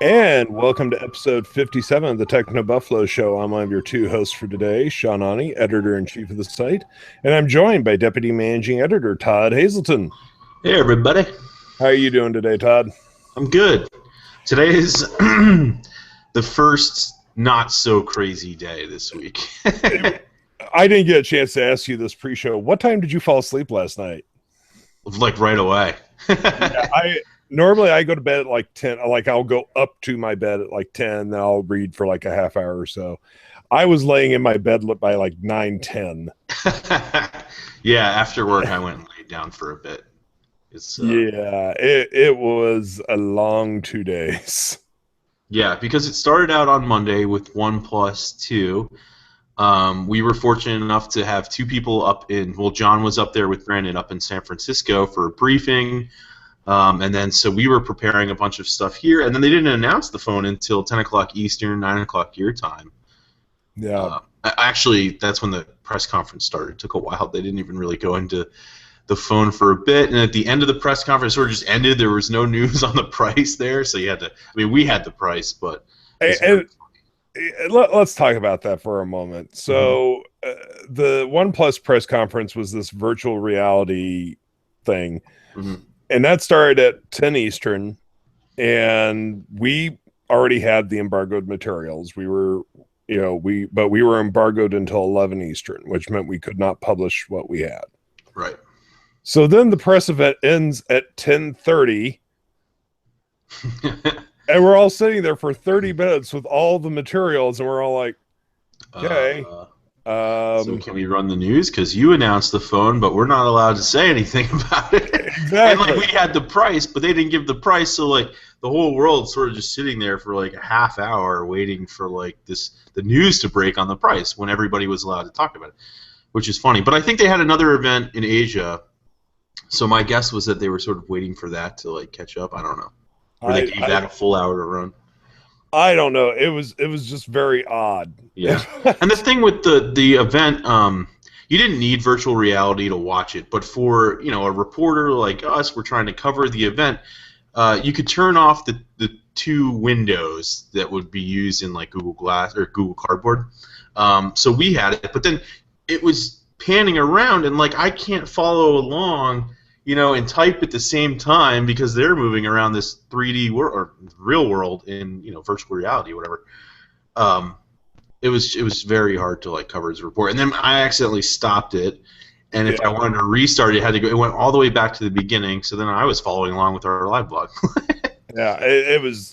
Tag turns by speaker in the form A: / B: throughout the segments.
A: And welcome to episode 57 of the TechnoBuffalo Show. I'm one of your two hosts for today, Sean Ani, editor-in-chief of the site, and I'm joined by Deputy Managing Editor Todd Hazelton.
B: Hey, everybody.
A: How are you doing today, Todd?
B: I'm good. Today is the first not-so-crazy day this week.
A: I didn't get a chance to ask you this pre-show. What time did you fall asleep last night?
B: Like right away.
A: Normally I go to bed at like 10. Like I'll go up to my bed at like 10, then I'll read for like a half hour or so. I was laying in my bed by like 9:10.
B: Yeah, after work I went and laid down for a bit.
A: Yeah, it was a long 2 days.
B: Yeah, because it started out on Monday with OnePlus 2. We were fortunate enough to have two people John was up there with Brandon up in San Francisco for a briefing. And then so we were preparing a bunch of stuff here, and then they didn't announce the phone until 10 o'clock Eastern, 9 o'clock your time.
A: Yeah.
B: Actually, that's when the press conference started. It took a while. They didn't even really go into the phone for a bit, and at the end of the press conference, sort of just ended. There was no news on the price there, so you had to. I mean, we had the price, but.
A: Let's talk about that for a moment. So, the OnePlus press conference was this virtual reality thing.
B: Mm-hmm.
A: And that started at 10 Eastern, and we already had the embargoed materials. We were, but we were embargoed until 11 Eastern, which meant we could not publish what we had.
B: Right.
A: So then the press event ends at 10:30, and we're all sitting there for 30 minutes with all the materials, and we're all like, okay.
B: So can we run the news? Because you announced the phone, but we're not allowed to say anything about it.
A: Exactly.
B: And like we had the price, but they didn't give the price, so like the whole world sort of just sitting there for like a half hour waiting for like the news to break on the price when everybody was allowed to talk about it, which is funny. But I think they had another event in Asia, so my guess was that they were sort of waiting for that to like catch up. I don't know. Or they gave that a full hour to run.
A: I don't know. It was just very odd.
B: Yeah. And the thing with the event, you didn't need virtual reality to watch it, but for a reporter like us, we're trying to cover the event. You could turn off the two windows that would be used in like Google Glass or Google Cardboard. So we had it, but then it was panning around, and like I can't follow along. And type at the same time because they're moving around this 3D world or real world in virtual reality or whatever. It was very hard to like cover his report, and then I accidentally stopped it, and if I wanted to restart it, it went all the way back to the beginning. So then I was following along with our live blog.
A: Yeah, it was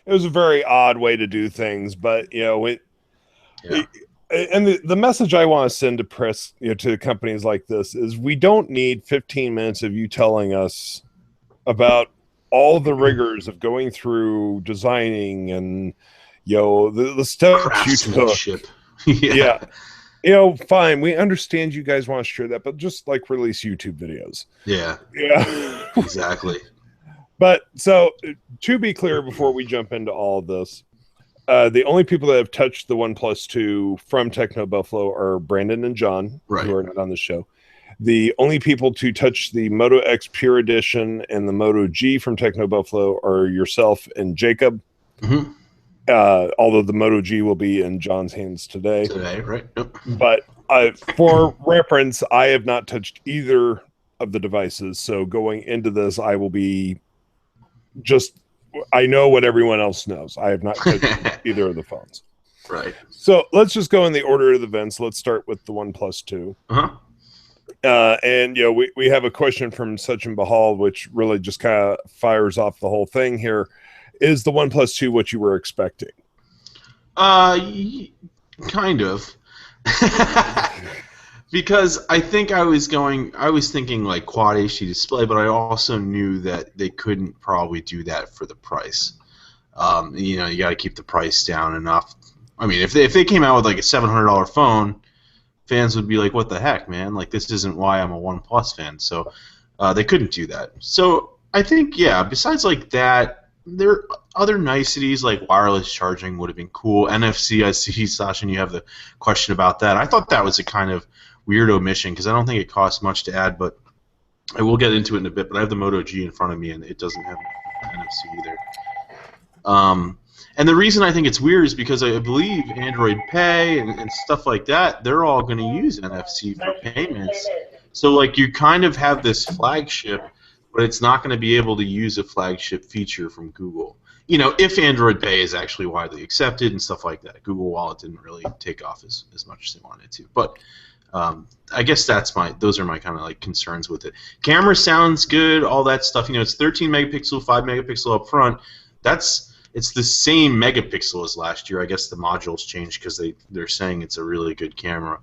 A: a very odd way to do things, but and the message I want to send to press, to companies like this is we don't need 15 minutes of you telling us about all the rigors of going through designing and the steps you took. Yeah. Fine. We understand you guys want to share that, but just like release YouTube videos.
B: Yeah.
A: Yeah.
B: Exactly.
A: But so to be clear, before we jump into all of this. The only people that have touched the OnePlus 2 from TechnoBuffalo are Brandon and John,
B: right,
A: who are not on the show. The only people to touch the Moto X Pure Edition and the Moto G from TechnoBuffalo are yourself and Jacob.
B: Mm-hmm.
A: Although the Moto G will be in John's hands today.
B: Today, right? Yep.
A: But for reference, I have not touched either of the devices. So going into this, I will be I know what everyone else knows. I have not touched either of the phones.
B: Right.
A: So let's just go in the order of the events. Let's start with the OnePlus 2.
B: Uh-huh.
A: And we have a question from Sachin Bahal, which really just kind of fires off the whole thing here. Is the OnePlus 2 what you were expecting?
B: Kind of. Because I think I was thinking like quad HD display, but I also knew that they couldn't probably do that for the price. You got to keep the price down enough. I mean, if they came out with like a $700 phone, fans would be like, "What the heck, man? Like this isn't why I'm a OnePlus fan." So they couldn't do that. So I think besides like that, there are other niceties like wireless charging would have been cool. NFC, I see, Sasha, and you have the question about that. I thought that was a kind of weird omission because I don't think it costs much to add, but I will get into it in a bit. But I have the Moto G in front of me, and it doesn't have NFC either. And the reason I think it's weird is because I believe Android Pay and stuff like that, they're all going to use NFC for payments. So like you kind of have this flagship, but it's not going to be able to use a flagship feature from Google. You know, if Android Pay is actually widely accepted and stuff like that. Google Wallet didn't really take off as much as they wanted to. But I guess those are my kind of like concerns with it. Camera sounds good, all that stuff. You know, it's 13 megapixel, 5 megapixel up front. It's the same megapixel as last year. I guess the modules changed because they're saying it's a really good camera.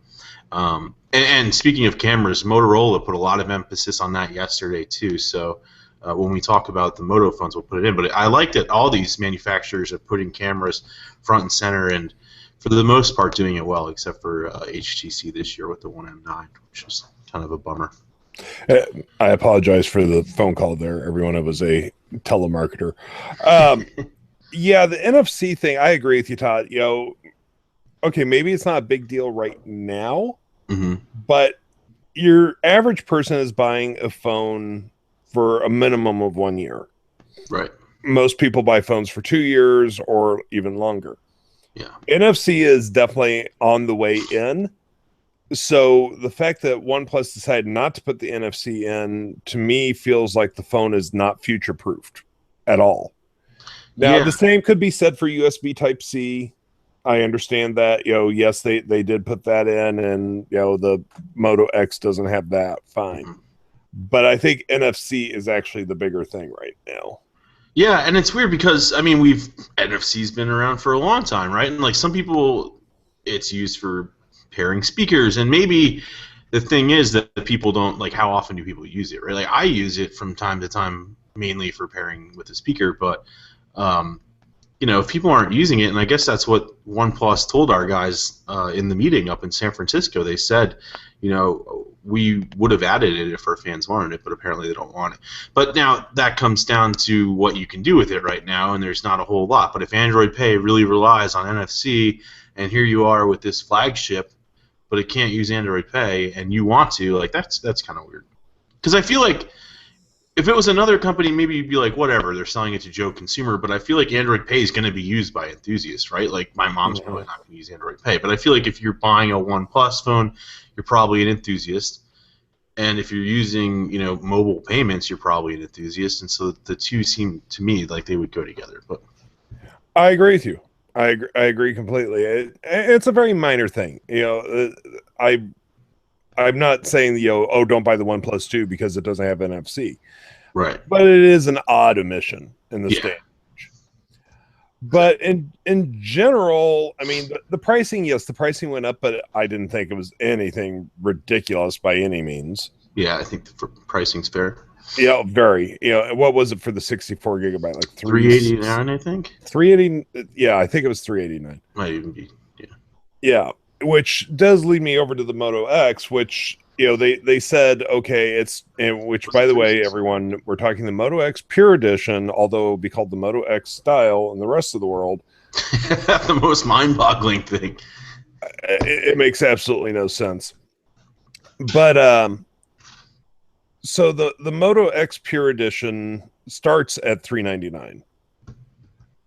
B: And speaking of cameras, Motorola put a lot of emphasis on that yesterday too. So when we talk about the Moto phones, we'll put it in. But I like that all these manufacturers are putting cameras front and center, and for the most part doing it well, except for HTC this year with the One M9, which is kind of a bummer.
A: I apologize for the phone call there, everyone. It was a telemarketer. Yeah, the NFC thing, I agree with you, Todd. You know, okay, maybe it's not a big deal right now, but your average person is buying a phone for a minimum of 1 year.
B: Right.
A: Most people buy phones for 2 years or even longer.
B: Yeah.
A: NFC is definitely on the way in. So the fact that OnePlus decided not to put the NFC in, to me, feels like the phone is not future-proofed at all. Now, the same could be said for USB Type-C. I understand that. You know, yes, they did put that in, and, you know, the Moto X doesn't have that. Fine. But I think NFC is actually the bigger thing right now.
B: Yeah, and it's weird because, I mean, NFC's been around for a long time, right? And, like, some people, it's used for pairing speakers, and maybe the thing is that the people don't, like, how often do people use it, right? Like, I use it from time to time mainly for pairing with a speaker, but you know, if people aren't using it, and I guess that's what OnePlus told our guys in the meeting up in San Francisco. They said, you know, we would have added it if our fans wanted it, but apparently they don't want it. But now that comes down to what you can do with it right now, and there's not a whole lot. But if Android Pay really relies on NFC, and here you are with this flagship, but it can't use Android Pay, and you want to, like, that's kind of weird. Because I feel like if it was another company, maybe you'd be like, whatever, they're selling it to Joe Consumer, but I feel like Android Pay is going to be used by enthusiasts, right? Like, my mom's probably not going to use Android Pay, but I feel like if you're buying a OnePlus phone, you're probably an enthusiast, and if you're using, you know, mobile payments, you're probably an enthusiast, and so the two seem to me like they would go together. But
A: I agree with you. I agree completely. It's a very minor thing, you know. I'm not saying, you know, oh, don't buy the OnePlus 2 because it doesn't have NFC.
B: Right.
A: But it is an odd omission in this day and age. But in general, I mean, the pricing, yes, the pricing went up, but I didn't think it was anything ridiculous by any means.
B: Yeah, I think the pricing's fair.
A: Yeah, very. You know, what was it for the 64 gigabyte? Like
B: $389, I think.
A: 380. Yeah, I think it was 389.
B: Might even be. Yeah.
A: Yeah. Which does lead me over to the Moto X, which, you know, they said, okay, which, by the way, everyone, we're talking the Moto X Pure Edition, although it will be called the Moto X Style in the rest of the world.
B: The most mind-boggling thing.
A: It makes absolutely no sense. But, so the Moto X Pure Edition starts at $399.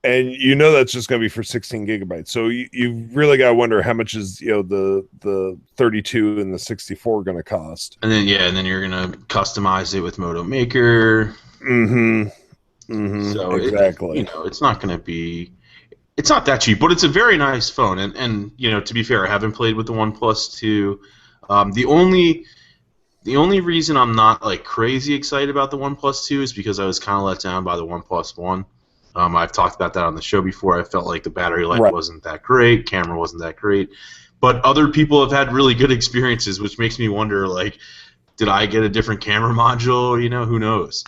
A: And you know that's just going to be for 16 gigabytes. So you really got to wonder how much is, you know, the 32 and the 64 going to cost.
B: And then you're going to customize it with Moto Maker. So
A: exactly.
B: You know, it's not that cheap, but it's a very nice phone. And you know, to be fair, I haven't played with the OnePlus 2. The only reason I'm not like crazy excited about the OnePlus 2 is because I was kind of let down by the OnePlus 1. I've talked about that on the show before. I felt like the battery life wasn't that great, camera wasn't that great, but other people have had really good experiences, which makes me wonder, like, did I get a different camera module? You know, who knows?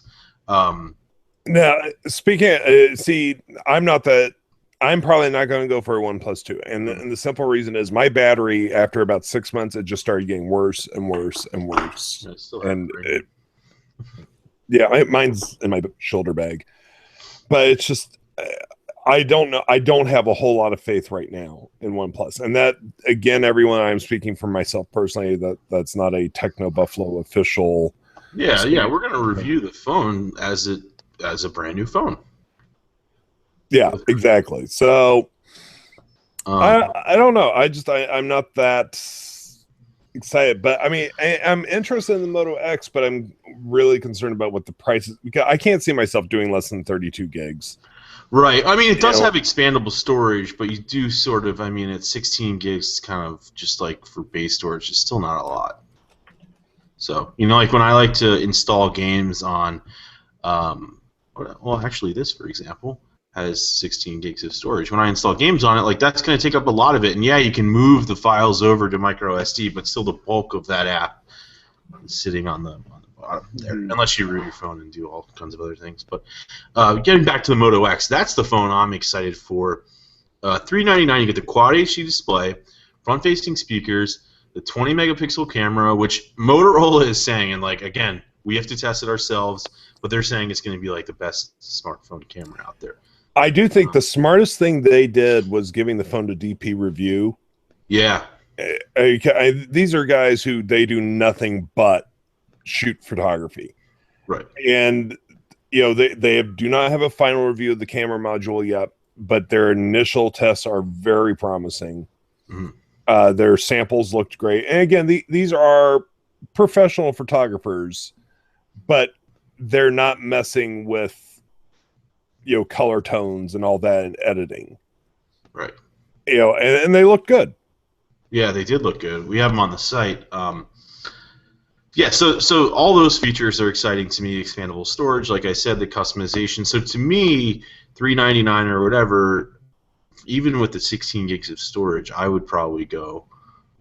A: Now, speaking, I'm probably not going to go for a OnePlus 2, and the simple reason is my battery, after about 6 months, it just started getting worse and worse and worse. Mine's in my shoulder bag. But it's just, I don't know. I don't have a whole lot of faith right now in OnePlus. And that, again, everyone, I'm speaking for myself personally, that's not a TechnoBuffalo official.
B: Yeah, we're going to review the phone as a brand new phone.
A: Yeah, exactly. So
B: Um,
A: I don't know. I'm not that excited, but I mean, I'm interested in the Moto X, but I'm really concerned about what the price is because I can't see myself doing less than 32 gigs.
B: right. I mean, it does
A: You know,
B: have expandable storage, but you do sort of. I mean, it's 16 gigs. It's kind of just like for base storage. It's still not a lot. So like when I like to install games on, well, actually, this for example has 16 gigs of storage. When I install games on it, like that's going to take up a lot of it. And yeah, you can move the files over to micro SD, but still the bulk of that app is sitting on the bottom there, unless you root your phone and do all kinds of other things. But getting back to the Moto X, that's the phone I'm excited for. $399, you get the Quad HD display, front-facing speakers, the 20 megapixel camera, which Motorola is saying, and like again, we have to test it ourselves, but they're saying it's going to be like the best smartphone camera out there.
A: I do think the smartest thing they did was giving the phone to DP Review.
B: Yeah.
A: These are guys who they do nothing but shoot photography.
B: Right.
A: And, they do not have a final review of the camera module yet, but their initial tests are very promising.
B: Mm-hmm.
A: Their samples looked great. And again, these are professional photographers, but they're not messing with color tones and all that in editing,
B: right?
A: And they look good.
B: Yeah, they did look good. We have them on the site. Yeah, so all those features are exciting to me. Expandable storage, like I said, the customization. So to me, $399 or whatever, even with the 16 gigs of storage, I would probably go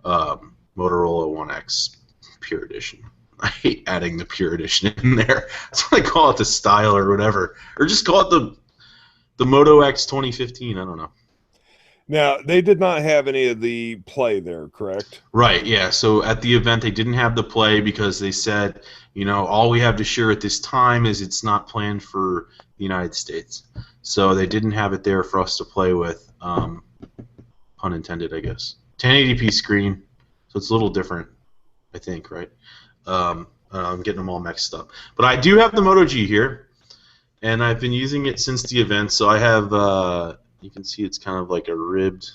B: Motorola One X Pure Edition. I hate adding the Pure Edition in there. That's why I call it the Style or whatever. Or just call it the Moto X 2015. I don't know.
A: Now, they did not have any of the Play there, correct?
B: Right, yeah. So at the event, they didn't have the Play because they said, all we have to share at this time is it's not planned for the United States. So they didn't have it there for us to play with, pun intended, I guess. 1080p screen, so it's a little different, I think, right? I'm getting them all mixed up. But I do have the Moto G here, and I've been using it since the event. So I have, you can see it's kind of like a ribbed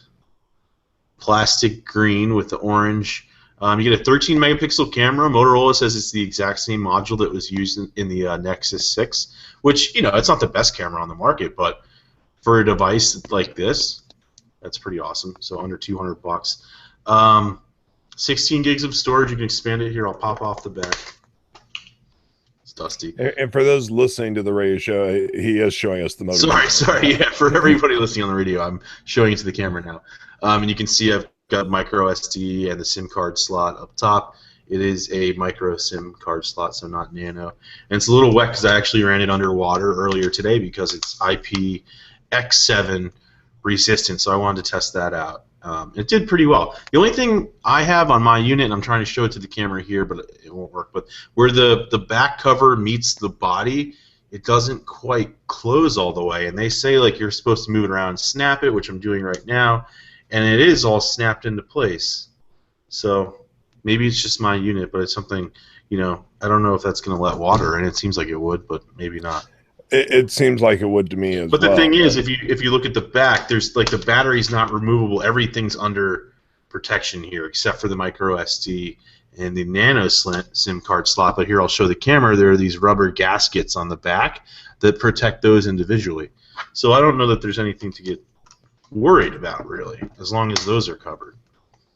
B: plastic green with the orange. You get a 13 megapixel camera. Motorola says it's the exact same module that was used in the Nexus 6, which, it's not the best camera on the market, but for a device like this, that's pretty awesome. So under $200. 16 gigs of storage. You can expand it here. I'll pop off the back. It's dusty.
A: And for those listening to the radio show, he is showing us the Moto.
B: Sorry. Yeah, for everybody listening on the radio, I'm showing it to the camera now. And you can see I've got micro SD and the SIM card slot up top. It is a micro SIM card slot, so not nano. And it's a little wet because I actually ran it underwater earlier today because it's IPX7 resistant, so I wanted to test that out. It did pretty well. The only thing I have on my unit, and I'm trying to show it to the camera here, but it won't work, but where the back cover meets the body, it doesn't quite close all the way. And they say like you're supposed to move it around and snap it, which I'm doing right now, and it is all snapped into place. So maybe it's just my unit, but it's something, I don't know if that's going to let water in. It seems like it would, but maybe not.
A: It seems like it would to me as well.
B: But the thing is, if you look at the back, there's like the battery's not removable. Everything's under protection here, except for the micro SD and the nano SIM card slot. But here I'll show the camera. There are these rubber gaskets on the back that protect those individually. So I don't know that there's anything to get worried about really, as long as those are covered.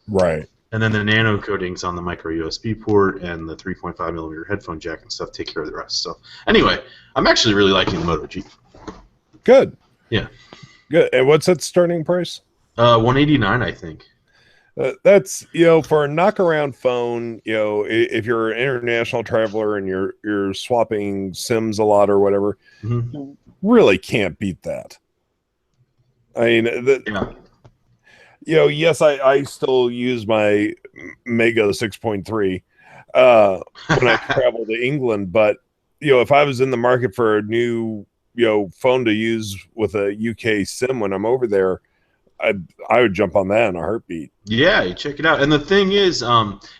A: Right.
B: And then the nano coatings on the micro USB port and the 3.5 millimeter headphone jack and stuff take care of the rest. So anyway, I'm actually really liking the Moto G.
A: Good.
B: Yeah.
A: Good. And what's its starting price?
B: $189, I think.
A: That's for a knock-around phone. If you're an international traveler and you're swapping SIMs a lot or whatever, you really can't beat that. I mean, yes, I still use my Mega 6.3 when I travel to England, but if I was in the market for a new phone to use with a UK SIM when I'm over there, I would jump on that in a heartbeat.
B: Yeah, you check it out. And the thing is,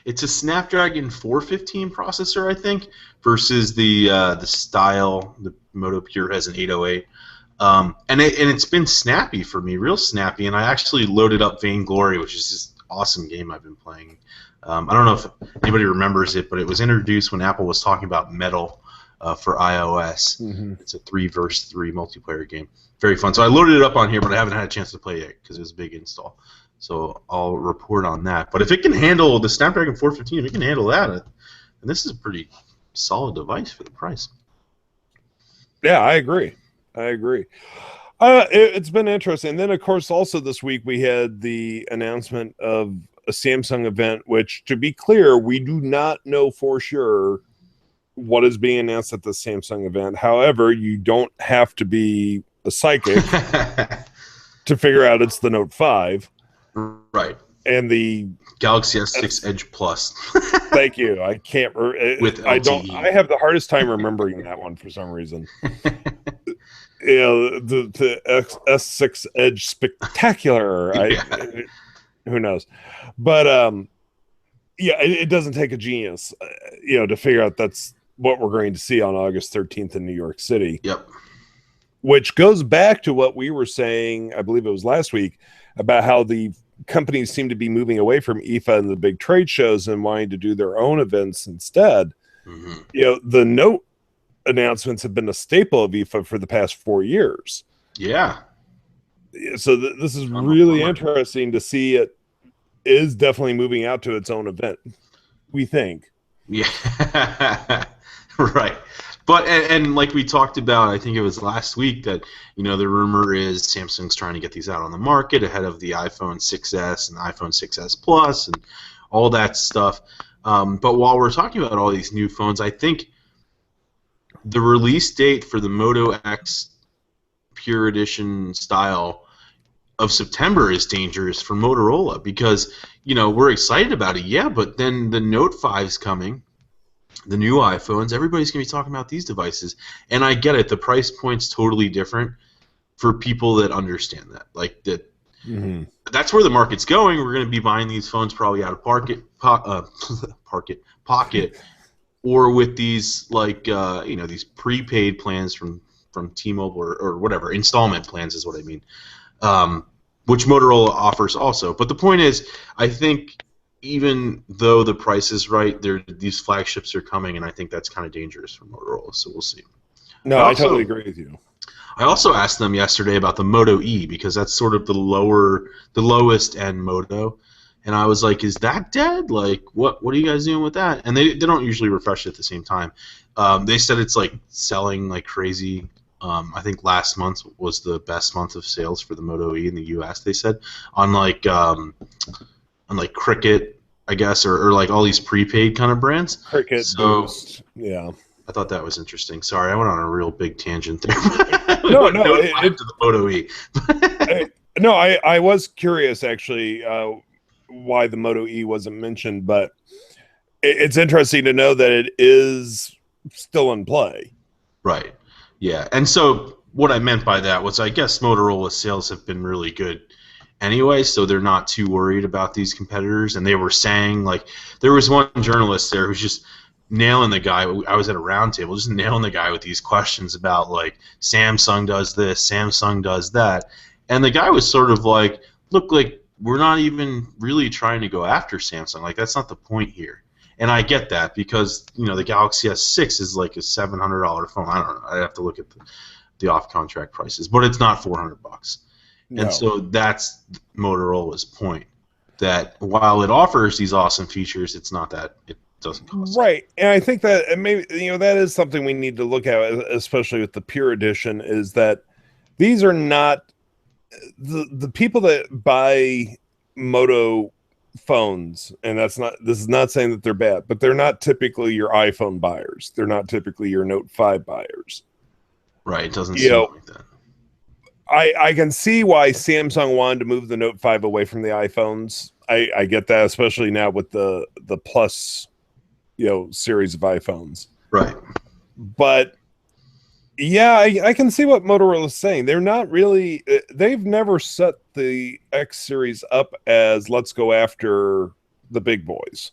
B: it's a Snapdragon 415 processor, I think, versus the Style. The Moto Pure has an 808. And it's been snappy for me, real snappy. And I actually loaded up Vainglory, which is just an awesome game I've been playing. I don't know if anybody remembers it, but it was introduced when Apple was talking about Metal for iOS.
A: Mm-hmm.
B: It's a 3-versus-3 multiplayer game. Very fun. So I loaded it up on here, but I haven't had a chance to play it because it was a big install. So I'll report on that. But if it can handle the Snapdragon 415, if it can handle that, and this is a pretty solid device for the price.
A: Yeah, I agree. It's been interesting. And then, of course, also this week we had the announcement of a Samsung event, which, to be clear, we do not know for sure what is being announced at the Samsung event. However, you don't have to be a psychic to figure out it's the Note 5.
B: Right.
A: And the
B: Galaxy S6 Edge Plus.
A: Thank you. I can't.
B: With LTE.
A: I have the hardest time remembering that one for some reason. The S6 Edge Spectacular.
B: Yeah.
A: Who knows? But yeah, it doesn't take a genius, to figure out that's what we're going to see on August 13th in New York City.
B: Yep.
A: Which goes back to what we were saying, I believe it was last week, about how the companies seem to be moving away from IFA and the big trade shows and wanting to do their own events instead.
B: Mm-hmm.
A: The Note announcements have been a staple of IFA for the past 4 years.
B: Yeah.
A: So this is really interesting to see. It is definitely moving out to its own event, we think.
B: Yeah. Right. But and like we talked about, I think it was last week that the rumor is Samsung's trying to get these out on the market ahead of the iPhone 6s and iPhone 6s Plus and all that stuff. But while we're talking about all these new phones, I think the release date for the Moto X Pure Edition style of September is dangerous for Motorola because we're excited about it, yeah, but then the Note 5's coming. The new iPhones, everybody's going to be talking about these devices. And I get it. The price point's totally different for people that understand that. Like that.
A: Mm-hmm.
B: That's where the market's going. We're going to be buying these phones probably out of pocket, or with these these prepaid plans from T-Mobile or whatever. Installment plans is what I mean, which Motorola offers also. But the point is, I think even though the price is right, these flagships are coming, and I think that's kind of dangerous for Motorola. So we'll see.
A: No, I totally agree with you.
B: I also asked them yesterday about the Moto E because that's sort of the lowest end Moto, and I was like, "Is that dead? Like, what are you guys doing with that?" And they don't usually refresh it at the same time. They said it's like selling like crazy. I think last month was the best month of sales for the Moto E in the U.S. They said on like Cricket, I guess, or like all these prepaid kind of brands.
A: Cricket, Boost, yeah.
B: I thought that was interesting. Sorry, I went on a real big tangent there.
A: No,
B: to the Moto E.
A: I was curious actually why the Moto E wasn't mentioned, but it's interesting to know that it is still in play.
B: Right. Yeah, and so what I meant by that was I guess Motorola's sales have been really good anyway, so they're not too worried about these competitors. And they were saying, like, there was one journalist there who's just nailing the guy. I was at a round table, just nailing the guy with these questions about, like, Samsung does this, Samsung does that. And the guy was sort of like, look, like, we're not even really trying to go after Samsung. Like, that's not the point here. And I get that because, the Galaxy S6 is like a $700 phone. I don't know. I'd have to look at the off-contract prices. But it's not $400. No. And so that's Motorola's point, that while it offers these awesome features, it's not that it doesn't cost.
A: Right. And I think that maybe that is something we need to look at, especially with the Pure Edition, is that these are not the people that buy Moto phones, and this is not saying that they're bad, but they're not typically your iPhone buyers. They're not typically your Note 5 buyers.
B: Right. It doesn't seem like that.
A: I can see why Samsung wanted to move the Note 5 away from the iPhones. I get that, especially now with the Plus, series of iPhones.
B: Right.
A: But yeah, I can see what Motorola is saying. They're not really. They've never set the X series up as let's go after the big boys.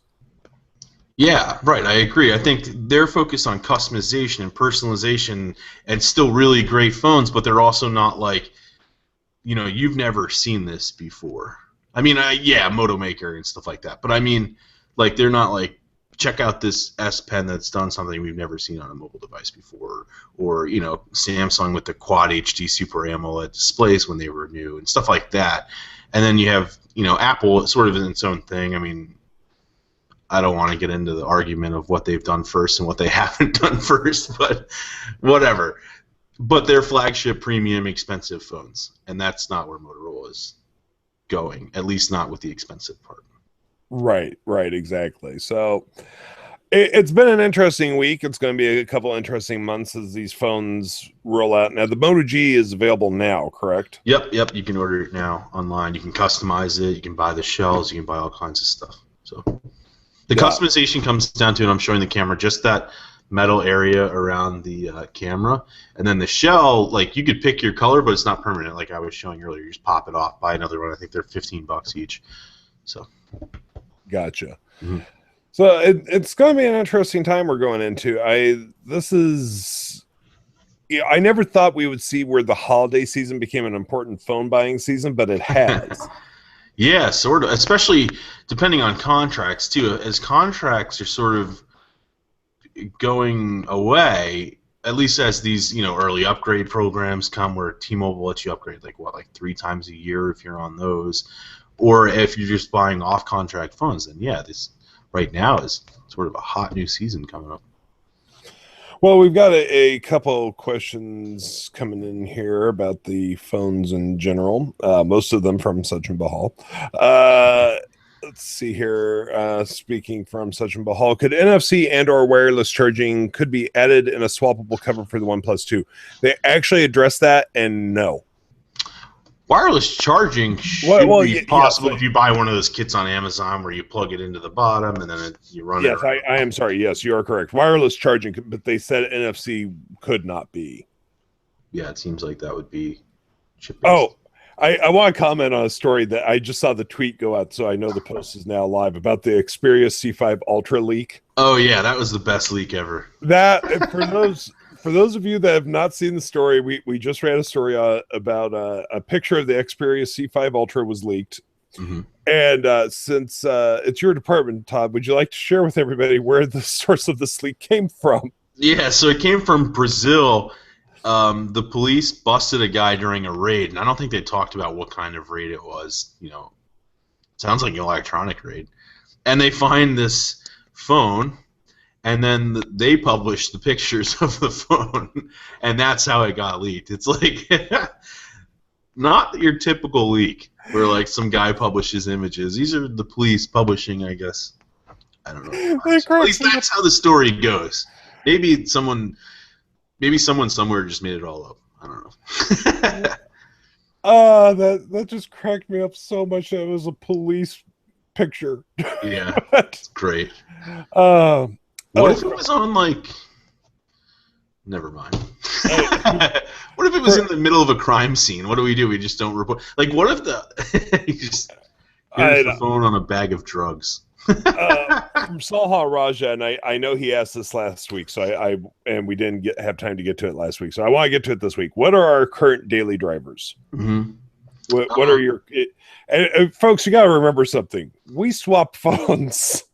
B: Yeah, right. I agree. I think they're focused on customization and personalization and still really great phones, but they're also not like, you've never seen this before. I mean, yeah, Moto Maker and stuff like that. But I mean, like, they're not like, check out this S Pen that's done something we've never seen on a mobile device before, or Samsung with the Quad HD Super AMOLED displays when they were new and stuff like that. And then you have Apple sort of in its own thing. I mean, I don't want to get into the argument of what they've done first and what they haven't done first, but whatever. But they're flagship, premium, expensive phones, and that's not where Motorola is going, at least not with the expensive part.
A: Right, exactly. So it's been an interesting week. It's going to be a couple interesting months as these phones roll out. Now, the Moto G is available now, correct?
B: Yep. You can order it now online. You can customize it. You can buy the shells. You can buy all kinds of stuff. So the customization comes down to, and I'm showing the camera, just that metal area around the camera, and then the shell, like, you could pick your color, but it's not permanent, like I was showing earlier. You just pop it off, buy another one. I think they're $15 each. So
A: gotcha.
B: Mm-hmm.
A: So it's going to be an interesting time we're going into. I never thought we would see where the holiday season became an important phone buying season, but it has.
B: Yeah, sort of, especially depending on contracts too. As contracts are sort of going away, at least as these early upgrade programs come, where T-Mobile lets you upgrade like 3 times a year if you're on those, or if you're just buying off contract phones, then yeah, this right now is sort of a hot new season coming up.
A: Well, we've got a couple questions coming in here about the phones in general, most of them from Sachin Bahal. Let's see here. Speaking from Sachin Bahal, could NFC and or wireless charging could be added in a swappable cover for the OnePlus 2? They actually addressed that, and no.
B: Wireless charging should be possible if you buy one of those kits on Amazon where you plug it into the bottom and then you run it.
A: Yes, I am sorry. Yes, you are correct. Wireless charging, but they said NFC could not be.
B: Yeah, it seems like that would be chip-based.
A: Oh, I want to comment on a story that I just saw the tweet go out, so I know the post is now live, about the Xperia C5 Ultra leak.
B: Oh, yeah, that was the best leak ever.
A: That, for those of you that have not seen the story, we just ran a story about a picture of the Xperia C5 Ultra was leaked.
B: Mm-hmm.
A: And since it's your department, Todd, would you like to share with everybody where the source of this leak came from?
B: Yeah, so it came from Brazil. The police busted a guy during a raid, and I don't think they talked about what kind of raid it was. Sounds like an electronic raid. And they find this phone, and then they publish the pictures of the phone, and that's how it got leaked. It's like not your typical leak where like some guy publishes images. These are the police publishing, I guess. I don't know. At least that's how the story goes. Maybe someone somewhere just made it all up. I don't
A: know. That just cracked me up so much that it was a police picture.
B: Yeah, it's great. What if it was on, like... Never mind. What if it was in the middle of a crime scene? What do? We just don't report. Like, what if you just get the phone on a bag of drugs?
A: From Salha Raja, and I know he asked this last week, so and we didn't have time to get to it last week, so I want to get to it this week. What are our current daily drivers?
B: Mm-hmm.
A: What are your... And folks, you got to remember something. We swap phones.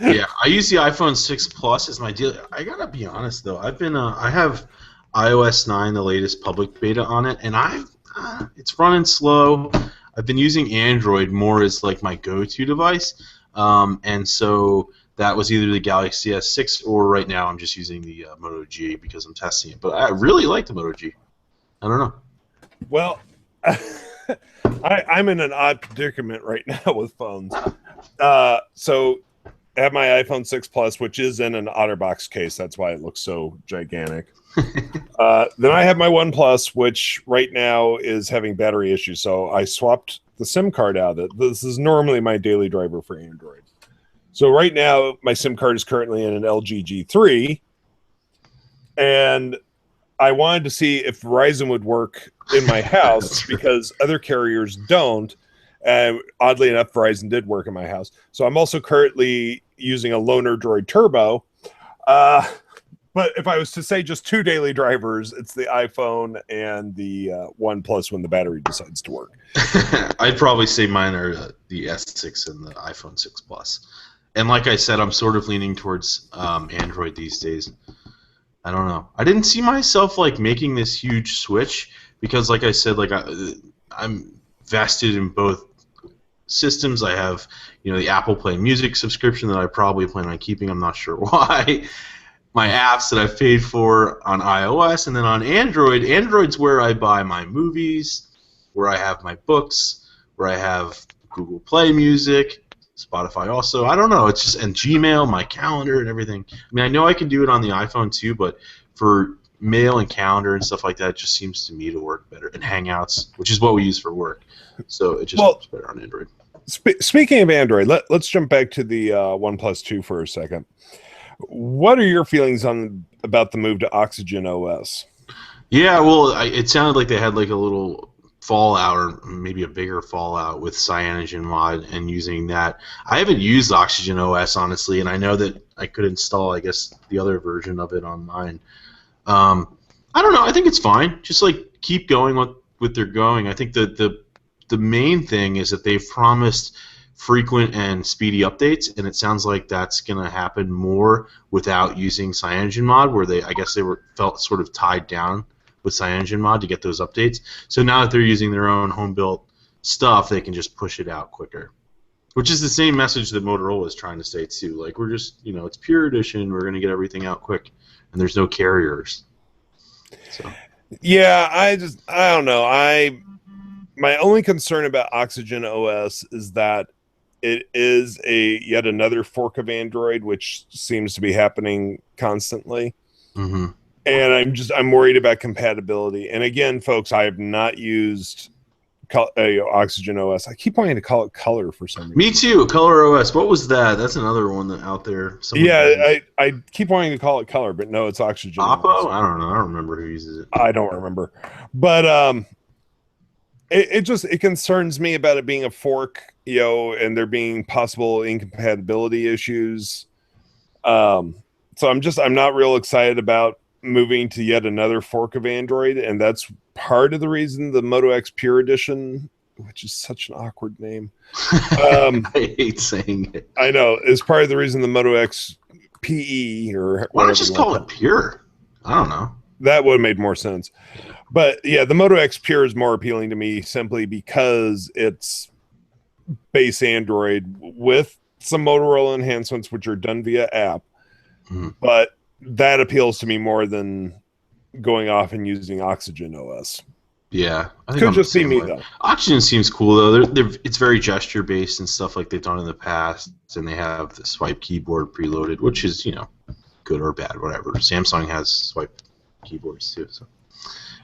B: Yeah, I use the iPhone 6 Plus as my deal. I gotta be honest though, I have iOS 9, the latest public beta on it, and it's running slow. I've been using Android more as like my go-to device, and so that was either the Galaxy S6 or right now I'm just using the Moto G because I'm testing it. But I really like the Moto G. I don't know.
A: Well, I'm in an odd predicament right now with phones. So I have my iPhone 6 Plus, which is in an OtterBox case. That's why it looks so gigantic. Then I have my OnePlus, which right now is having battery issues. So I swapped the SIM card out. This is normally my daily driver for Android. So right now, my SIM card is currently in an LG G3. And I wanted to see if Verizon would work in my house because other carriers don't. Oddly enough, Verizon did work in my house. So I'm also currently using a Loner Droid Turbo. But if I was to say just two daily drivers, it's the iPhone and the OnePlus when the battery decides to work.
B: I'd probably say mine are the S6 and the iPhone 6 Plus. And like I said, I'm sort of leaning towards Android these days. I don't know. I didn't see myself like making this huge switch because, like I said, like I'm vested in both systems. I have, the Apple Play Music subscription that I probably plan on keeping. I'm not sure why. My apps that I've paid for on iOS, and then on Android. Android's where I buy my movies, where I have my books, where I have Google Play Music, Spotify also. I don't know. It's just, and Gmail, my calendar, and everything. I mean, I know I can do it on the iPhone too, but for mail and calendar and stuff like that, it just seems to me to work better. And Hangouts, which is what we use for work, so it just works better on Android.
A: Speaking of Android, let's jump back to the OnePlus 2 for a second. What are your feelings about the move to Oxygen OS?
B: Yeah, well, it sounded like they had like a little fallout, or maybe a bigger fallout with CyanogenMod and using that. I haven't used Oxygen OS, honestly, and I know that I could install, I guess, the other version of it on mine. I don't know. I think it's fine. Just like keep going what they're going. I think that the main thing is that they've promised frequent and speedy updates, and it sounds like that's going to happen more without using CyanogenMod, where I guess they felt sort of tied down with CyanogenMod to get those updates. So now that they're using their own home-built stuff, they can just push it out quicker, which is the same message that Motorola is trying to say too. Like, we're just, it's Pure Edition, we're going to get everything out quick, and there's no carriers. So
A: yeah, I don't know. My only concern about Oxygen OS is that it is yet another fork of Android, which seems to be happening constantly.
B: Mm-hmm.
A: And I'm worried about compatibility. And again, folks, I have not used Oxygen OS. I keep wanting to call it Color for some reason.
B: Me too. Color OS. What was that? That's another one that out there.
A: I keep wanting to call it Color, but no, it's Oxygen
B: Oppo?
A: OS.
B: I don't know. I don't remember who uses it.
A: I don't remember. But it concerns me about it being a fork, and there being possible incompatibility issues. So I'm not real excited about moving to yet another fork of Android, and that's part of the reason the Moto X Pure Edition, which is such an awkward name.
B: I hate saying it.
A: I know, is part of the reason the Moto X PE or
B: why not just call it Pure? I don't know.
A: That would have made more sense. But yeah, the Moto X Pure is more appealing to me simply because it's base Android with some Motorola enhancements, which are done via app.
B: Mm-hmm.
A: But that appeals to me more than going off and using Oxygen OS.
B: Yeah, I think
A: could just be me though.
B: Oxygen seems cool though. It's very gesture based and stuff like they've done in the past, and they have the swipe keyboard preloaded, which is good or bad, whatever. Samsung has swipe keyboards too. So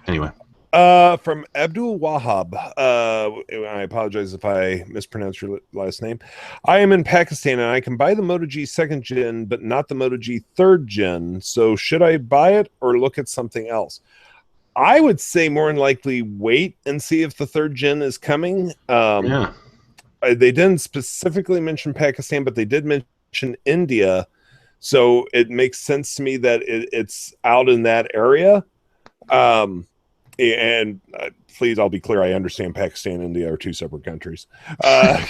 B: anyway.
A: From Abdul Wahab, I apologize if I mispronounce your last name. I am in Pakistan and I can buy the Moto G 2nd gen, but not the Moto G 3rd gen. So should I buy it or look at something else? I would say more than likely wait and see if the 3rd gen is coming.
B: Yeah.
A: They didn't specifically mention Pakistan, but they did mention India. So it makes sense to me that it's out in that area. And please, I'll be clear, I understand Pakistan and India are two separate countries. But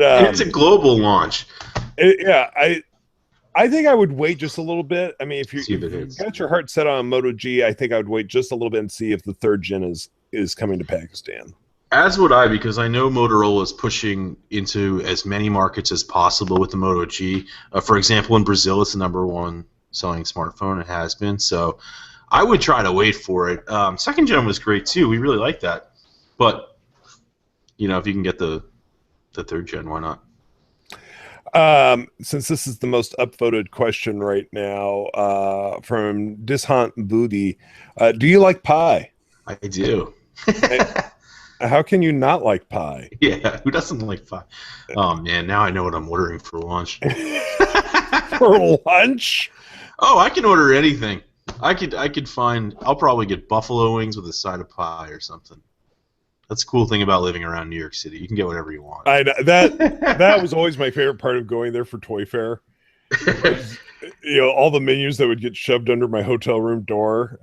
B: it's a global launch.
A: I think I would wait just a little bit. I mean, if you've got your heart set on Moto G, I think I would wait just a little bit and see if the 3rd gen is coming to Pakistan.
B: As would I, because I know Motorola is pushing into as many markets as possible with the Moto G. For example, in Brazil, it's the #1 selling smartphone. It has been. So I would try to wait for it. 2nd gen was great too. We really liked that. But if you can get the 3rd gen, why not?
A: Since this is the most upvoted question right now, from Dishant Booty, do you like pie?
B: I do.
A: How can you not like pie?
B: Yeah, who doesn't like pie? Oh man, now I know what I'm ordering for lunch.
A: For lunch?
B: Oh, I can order anything. I could find. I'll probably get buffalo wings with a side of pie or something. That's the cool thing about living around New York City. You can get whatever you want.
A: That was always my favorite part of going there for Toy Fair. Was, all the menus that would get shoved under my hotel room door.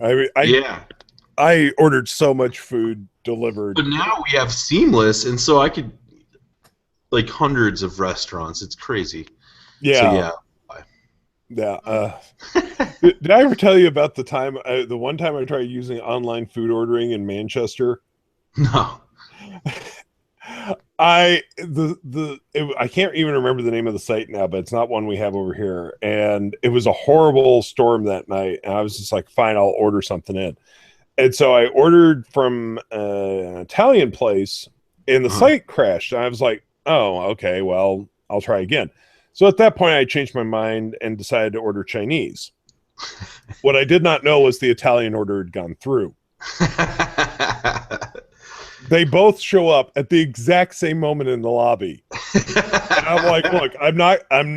A: I ordered so much food delivered.
B: But now we have Seamless, and so I could like hundreds of restaurants. It's crazy.
A: Yeah.
B: So,
A: yeah. Did I ever tell you about the one time I tried using online food ordering in Manchester?
B: No.
A: I can't even remember the name of the site now, but it's not one we have over here. And it was a horrible storm that night, and I was just like, fine, I'll order something in. And so I ordered from an Italian place, and the site crashed. And I was like, oh, okay, well, I'll try again. So at that point, I changed my mind and decided to order Chinese. What I did not know was the Italian order had gone through. They both show up at the exact same moment in the lobby. And I'm like, look, I'm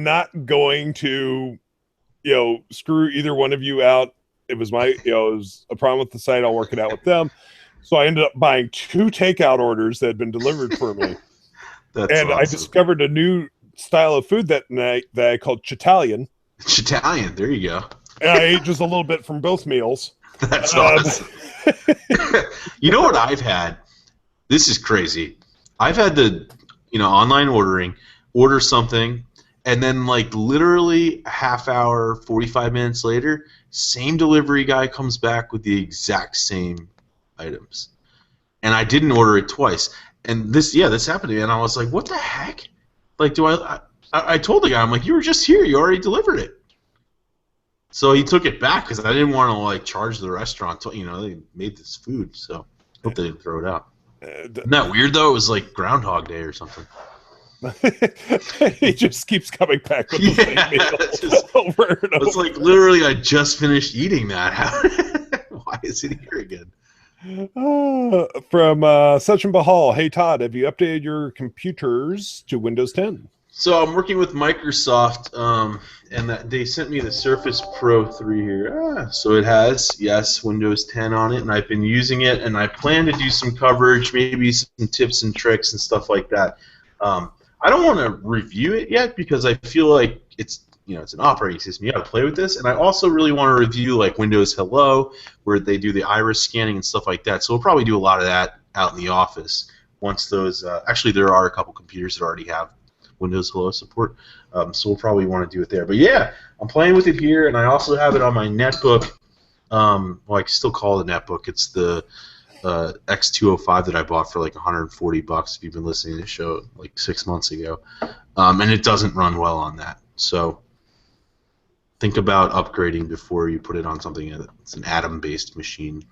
A: not going to, screw either one of you out. It was it was a problem with the site. I'll work it out with them. So I ended up buying 2 takeout orders that had been delivered for me. And awesome. I discovered a new style of food that night that I called Chitalian.
B: Chitalian, there you go.
A: And I ate just a little bit from both meals.
B: That's awesome. You know what I've had? This is crazy. I've had the, online order something, and then like literally a half hour, 45 minutes later, same delivery guy comes back with the exact same items. And I didn't order it twice. And this happened to me, and I was like, what the heck? Like, I told the guy, I'm like, you were just here. You already delivered it. So he took it back because I didn't want to, like, charge the restaurant. They made this food, so I hope they didn't throw it out. Isn't that weird, though? It was like Groundhog Day or something.
A: He just keeps coming back with the same meal over and over.
B: It's like, literally, I just finished eating that. Why is it here again?
A: From Sachin Bahal. Hey, Todd, have you updated your computers to Windows 10?
B: So I'm working with Microsoft, and they sent me the Surface Pro 3 here. So it has, yes, Windows 10 on it, and I've been using it, and I plan to do some coverage, maybe some tips and tricks and stuff like that. I don't want to review it yet because I feel like it's an operating system. You got to play with this, and I also really want to review like Windows Hello, where they do the iris scanning and stuff like that. So we'll probably do a lot of that out in the office once those. Actually, there are a couple computers that already have Windows Hello support, so we'll probably want to do it there. But yeah, I'm playing with it here, and I also have it on my netbook. Well, I can still call it a netbook. It's the X205 that I bought for like $140 if you've been listening to the show like 6 months ago, and it doesn't run well on that. So think about upgrading before you put it on something that's an Atom-based machine.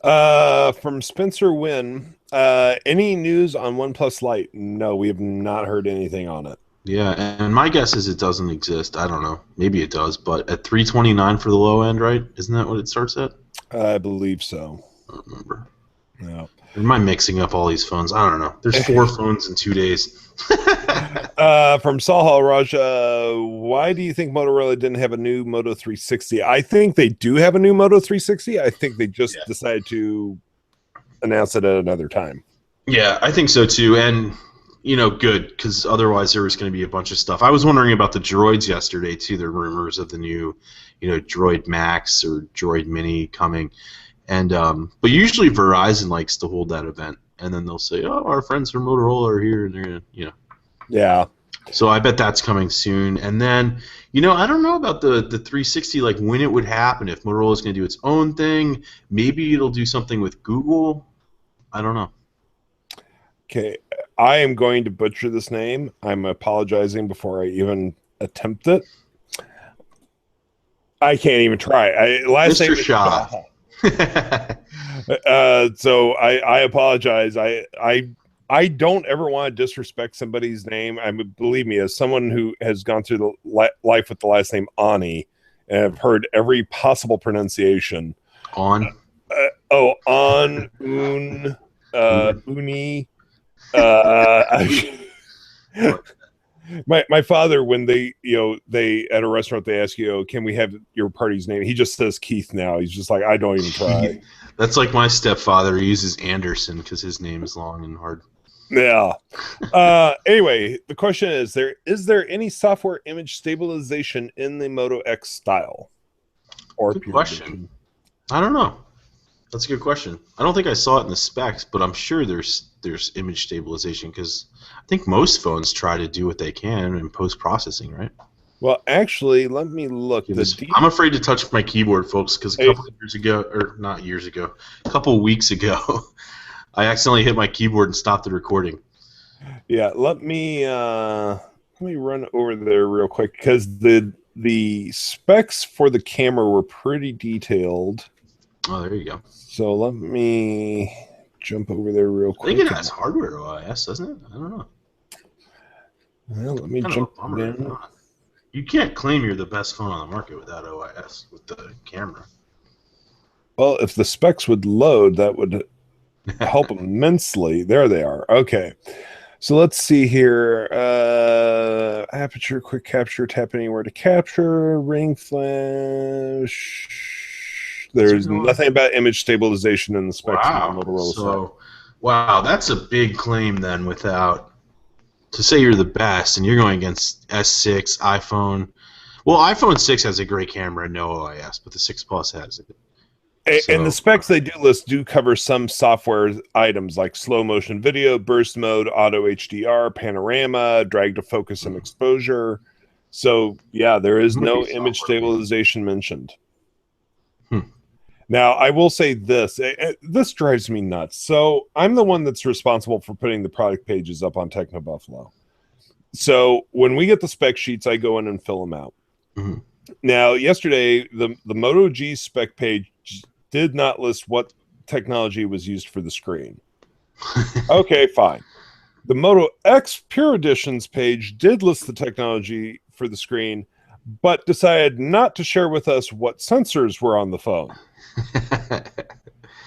A: From Spencer Wynn, any news on OnePlus Lite? No, we have not heard anything on it.
B: Yeah, and my guess is it doesn't exist. I don't know. Maybe it does, but at $329 for the low end, right? Isn't that what it starts at?
A: I believe so.
B: I don't remember.
A: No.
B: Or am I mixing up all these phones? I don't know. There's 4 phones in 2 days.
A: From Salha Raja, why do you think Motorola didn't have a new Moto 360? I think they do have a new Moto 360. I think they just decided to announce it at another time.
B: Yeah, I think so too. And, good, because otherwise there was going to be a bunch of stuff. I was wondering about the Droids yesterday too. The rumors of the new, Droid Max or Droid Mini coming. And but usually Verizon likes to hold that event, and then they'll say, "Oh, our friends from Motorola are here," and they're gonna,
A: Yeah.
B: So I bet that's coming soon. And then, I don't know about the 360, like when it would happen. If Motorola's gonna do its own thing, maybe it'll do something with Google. I don't know.
A: Okay, I am going to butcher this name. I'm apologizing before I even attempt it. I can't even try. Last
B: Mr.
A: name
B: Shah.
A: So I apologize. I don't ever want to disrespect somebody's name. Believe me, as someone who has gone through the life with the last name Ani, and have heard every possible pronunciation.
B: On.
A: On, un, uni. My father, when they at a restaurant, they ask you, can we have your party's name? He just says Keith now. He's just like, I don't even try.
B: That's like my stepfather. He uses Anderson because his name is long and hard.
A: Yeah. Anyway, the question is there any software image stabilization in the Moto X style? Or
B: good question. I don't know. That's a good question. I don't think I saw it in the specs, but I'm sure there's image stabilization because I think most phones try to do what they can in post-processing, right?
A: Well, actually, let me look.
B: I'm afraid to touch my keyboard, folks, because a couple weeks ago, I accidentally hit my keyboard and stopped the recording.
A: Yeah, let me run over there real quick because the specs for the camera were pretty detailed.
B: Oh, there you go.
A: So let me jump over there real quick.
B: I think it has hardware OIS, doesn't it? I don't know.
A: Well, let me jump down.
B: You can't claim you're the best phone on the market without OIS with the camera.
A: Well, if the specs would load, that would help immensely. There they are. Okay. So let's see here. Aperture, quick capture, tap anywhere to capture, ring flash. There's nothing about image stabilization in the specs.
B: Wow.
A: On the Motorola side.
B: Wow, that's a big claim then without to say you're the best and you're going against S6, iPhone. Well, iPhone 6 has a great camera and no OIS, but the 6 Plus has it.
A: And the specs they do list do cover some software items like slow motion video, burst mode, auto HDR, panorama, drag to focus and exposure. So, yeah, there is no image stabilization mentioned. Now, I will say this. This drives me nuts. So, I'm the one that's responsible for putting the product pages up on TechnoBuffalo. So, when we get the spec sheets, I go in and fill them out.
B: Mm-hmm.
A: Now, yesterday, the Moto G spec page did not list what technology was used for the screen. Okay, fine. The Moto X Pure Editions page did list the technology for the screen, but decided not to share with us what sensors were on the phone.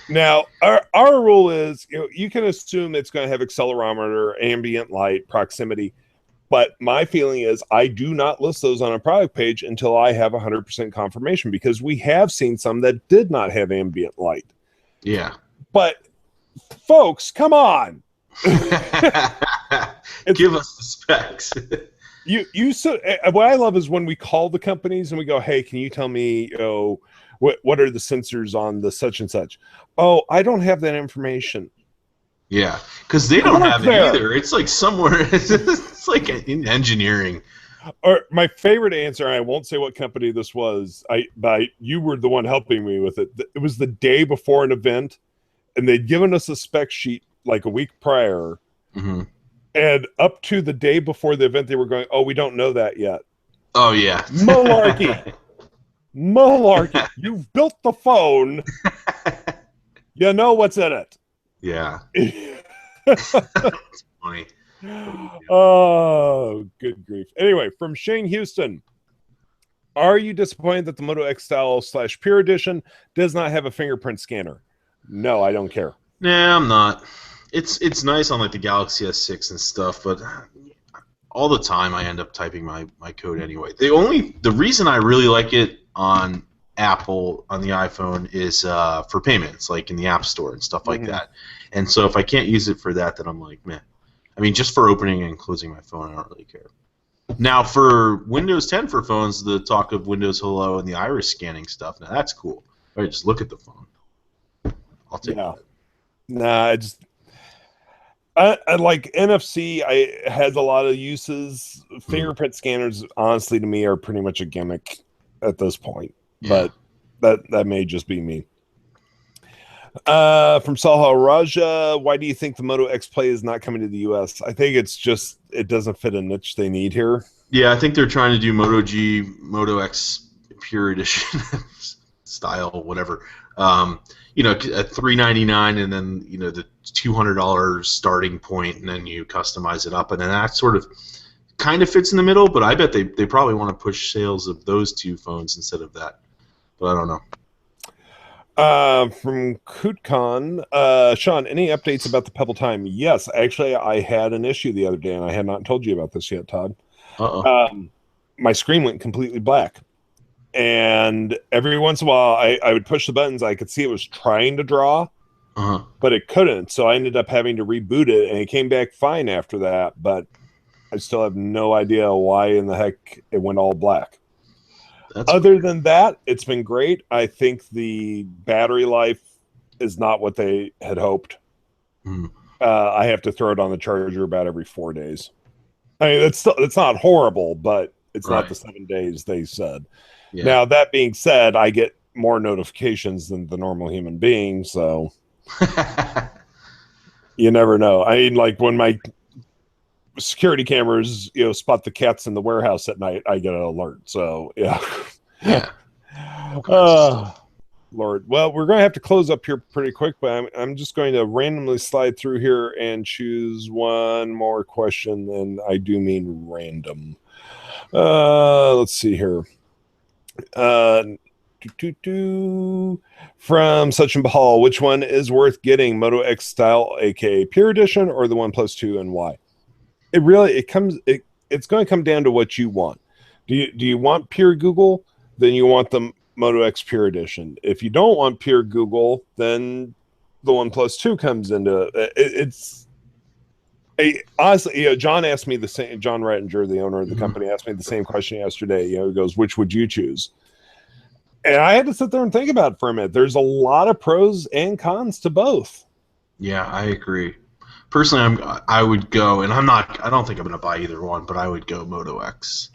A: Now, our rule is, you can assume it's going to have accelerometer, ambient light, proximity, but my feeling is I do not list those on a product page until I have 100% confirmation, because we have seen some that did not have ambient light.
B: Yeah.
A: But, folks, come on.
B: Give us the specs.
A: What I love is when we call the companies and we go, hey, can you tell me, what are the sensors on the such and such? Oh, I don't have that information.
B: Yeah, because they don't have it either. It's like somewhere. It's like in engineering.
A: Or my favorite answer, and I won't say what company this was. You were the one helping me with it. It was the day before an event, and they'd given us a spec sheet like a week prior.
B: Mm-hmm.
A: And up to the day before the event, they were going, oh, we don't know that yet.
B: Oh, yeah.
A: Malarkey. Malarkey. You've built the phone. You know what's in it.
B: Yeah. That's funny.
A: Oh, good grief. Anyway, from Shane Houston. Are you disappointed that the Moto X Style / Pure Edition does not have a fingerprint scanner? No, I don't care.
B: Nah, I'm not. It's nice on like the Galaxy S6 and stuff, but all the time I end up typing my code anyway. The reason I really like it on Apple on the iPhone is for payments, like in the App Store and stuff like that. And so if I can't use it for that, then I'm like, meh. I mean, just for opening and closing my phone, I don't really care. Now for Windows 10 for phones, the talk of Windows Hello and the iris scanning stuff, now that's cool. All right, just look at the phone. I'll take that.
A: Nah, I like NFC. I has a lot of uses. Fingerprint scanners, honestly, to me, are pretty much a gimmick at this point.
B: Yeah.
A: But that may just be me. From Salha Raja, why do you think the Moto X Play is not coming to the US? I think it's just it doesn't fit a niche they need here.
B: Yeah, I think they're trying to do Moto G, Moto X Pure Edition style, whatever. At $399, and then the $200 starting point, and then you customize it up, and then that sort of kind of fits in the middle. But I bet they probably want to push sales of those two phones instead of that. But I don't know.
A: From KootCon, Sean, any updates about the Pebble Time? Yes, actually, I had an issue the other day, and I had not told you about this yet, Todd. My screen went completely black. And every once in a while, I would push the buttons. I could see it was trying to draw, but it couldn't. So I ended up having to reboot it, and it came back fine after that. But I still have no idea why in the heck it went all black. Other than that, it's been great. I think the battery life is not what they had hoped. I have to throw it on the charger about every 4 days. I mean, it's not horrible, but it's not the 7 days they said. Yeah. Now, that being said, I get more notifications than the normal human being, so you never know. I mean, like when my security cameras, spot the cats in the warehouse at night, I get an alert. So, yeah. Lord. Well, we're going to have to close up here pretty quick, but I'm just going to randomly slide through here and choose one more question, and I do mean random. Let's see here. From Such and Bahal, which one is worth getting, Moto X style, aka Pure Edition, or the OnePlus 2, and why? It's going to come down to what you want. Do you want pure Google? Then you want the Moto X Pure Edition. If you don't want pure Google, then the OnePlus 2 comes into it. Honestly, John asked me the same. John Rattinger, the owner of the company, asked me the same question yesterday. He goes, "Which would you choose?" And I had to sit there and think about it for a minute. There's a lot of pros and cons to both.
B: Yeah, I agree. Personally, I would go, and I don't think I'm going to buy either one, but I would go Moto X.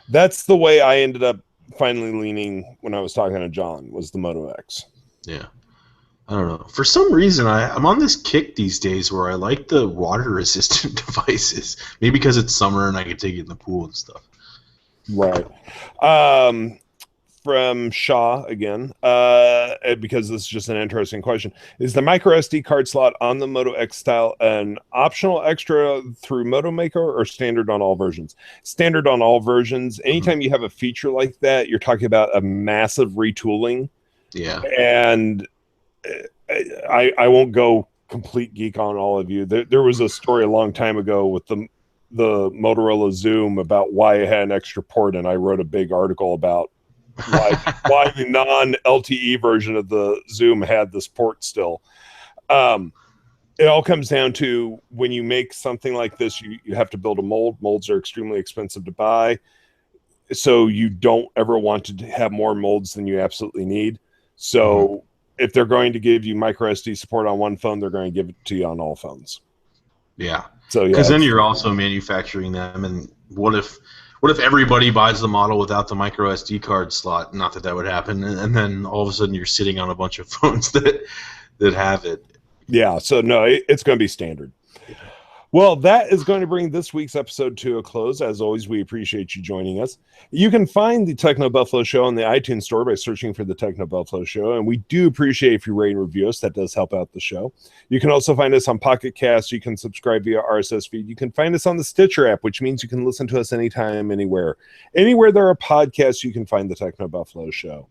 A: That's the way I ended up finally leaning when I was talking to John, was the Moto X.
B: Yeah. I don't know. For some reason, I'm on this kick these days where I like the water-resistant devices. Maybe because it's summer and I can take it in the pool and stuff.
A: Right. From Shaw again, because this is just an interesting question. Is the micro SD card slot on the Moto X style an optional extra through Moto Maker or standard on all versions? Standard on all versions. Anytime you have a feature like that, you're talking about a massive retooling.
B: Yeah.
A: And I won't go complete geek on all of you. There was a story a long time ago with the Motorola Zoom about why it had an extra port, and I wrote a big article about why the non-LTE version of the Zoom had this port still. It all comes down to when you make something like this, you have to build a mold. Molds are extremely expensive to buy, so you don't ever want to have more molds than you absolutely need. So if they're going to give you micro SD support on one phone, they're going to give it to you on all phones.
B: Yeah.
A: So
B: because then you're also manufacturing them, and what if everybody buys the model without the micro SD card slot? Not that would happen, and then all of a sudden you're sitting on a bunch of phones that have it.
A: Yeah. So no, it's going to be standard. Well, that is going to bring this week's episode to a close. As always, we appreciate you joining us. You can find the TechnoBuffalo Show on the iTunes Store by searching for the TechnoBuffalo Show, and we do appreciate if you rate and review us. That does help out the show. You can also find us on Pocket Cast. You can subscribe via RSS feed. You can find us on the Stitcher app, which means you can listen to us anytime, anywhere. Anywhere there are podcasts, you can find the TechnoBuffalo Show.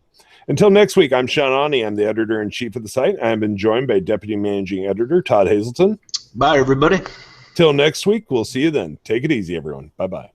A: Until next week, I'm Sean Ani. I'm the editor-in-chief of the site. I've been joined by Deputy Managing Editor Todd Hazelton.
B: Bye, everybody.
A: Till next week, we'll see you then. Take it easy, everyone. Bye-bye.